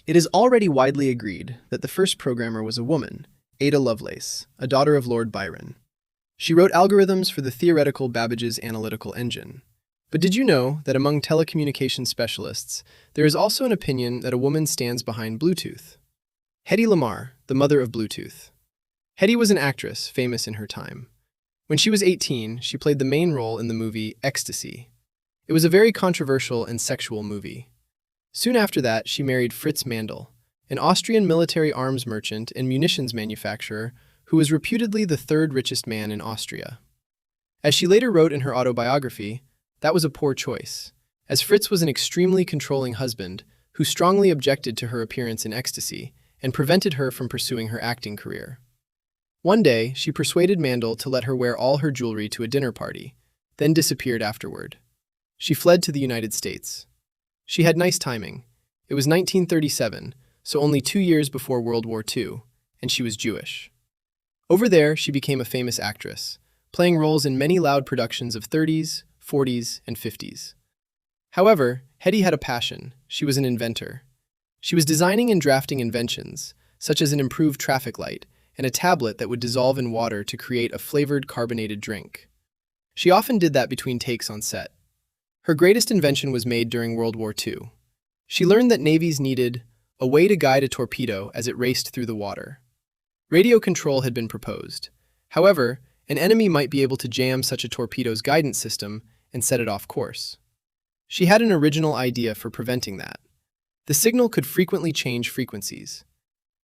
It is already widely agreed that the first programmer was a woman, Ada Lovelace, a daughter of Lord Byron. She wrote algorithms for the theoretical Babbage's analytical engine. But did you know that among telecommunications specialists, there is also an opinion that a woman stands behind Bluetooth? Hedy Lamarr, the mother of Bluetooth. Hedy was an actress famous in her time. When she was 18, she played the main role in the movie Ecstasy. It was a very controversial and sexual movie. Soon after that, she married Fritz Mandl, an Austrian military arms merchant and munitions manufacturer who was reputedly the third richest man in Austria. As she later wrote in her autobiography, that was a poor choice, as Fritz was an extremely controlling husband who strongly objected to her appearance in Ecstasy and prevented her from pursuing her acting career. One day, she persuaded Mandl to let her wear all her jewelry to a dinner party, then disappeared afterward. She fled to the United States. She had nice timing. It was 1937, so only 2 years before World War II, and she was Jewish. Over there, she became a famous actress, playing roles in many loud productions of 30s, 40s, and 50s. However, Hedy had a passion. She was an inventor. She was designing and drafting inventions, such as an improved traffic light and a tablet that would dissolve in water to create a flavored carbonated drink. She often did that between takes on set. Her greatest invention was made during World War II. She learned that navies needed a way to guide a torpedo as it raced through the water. Radio control had been proposed. However, an enemy might be able to jam such a torpedo's guidance system and set it off course. She had an original idea for preventing that. The signal could frequently change frequencies.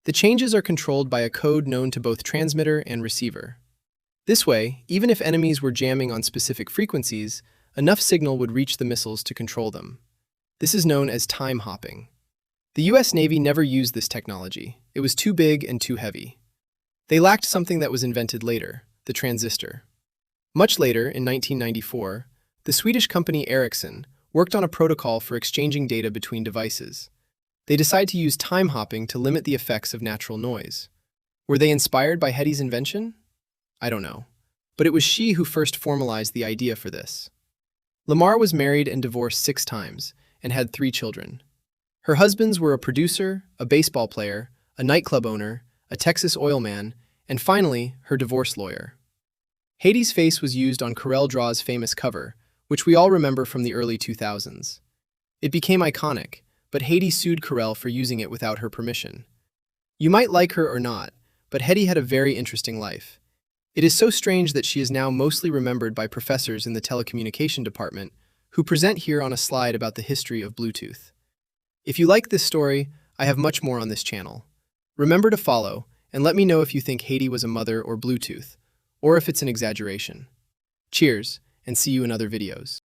The changes are controlled by a code known to both transmitter and receiver. This way, even if enemies were jamming on specific frequencies, enough signal would reach the missiles to control them. This is known as time hopping. The US Navy never used this technology. It was too big and too heavy. They lacked something that was invented later, the transistor. Much later, in 1994, the Swedish company Ericsson worked on a protocol for exchanging data between devices. They decided to use time hopping to limit the effects of natural noise. Were they inspired by Hedy's invention? I don't know. But it was she who first formalized the idea for this. Lamarr was married and divorced 6 times and had 3 children. Her husbands were a producer, a baseball player, a nightclub owner, a Texas oil man, and finally, her divorce lawyer. Hedy's face was used on Corel Draw's famous cover, which we all remember from the early 2000s. It became iconic, but Hedy sued Corel for using it without her permission. You might like her or not, but Hedy had a very interesting life. It is so strange that she is now mostly remembered by professors in the telecommunication department who present here on a slide about the history of Bluetooth. If you like this story, I have much more on this channel. Remember to follow, and let me know if you think Hedy was a mother or Bluetooth, or if it's an exaggeration. Cheers, and see you in other videos.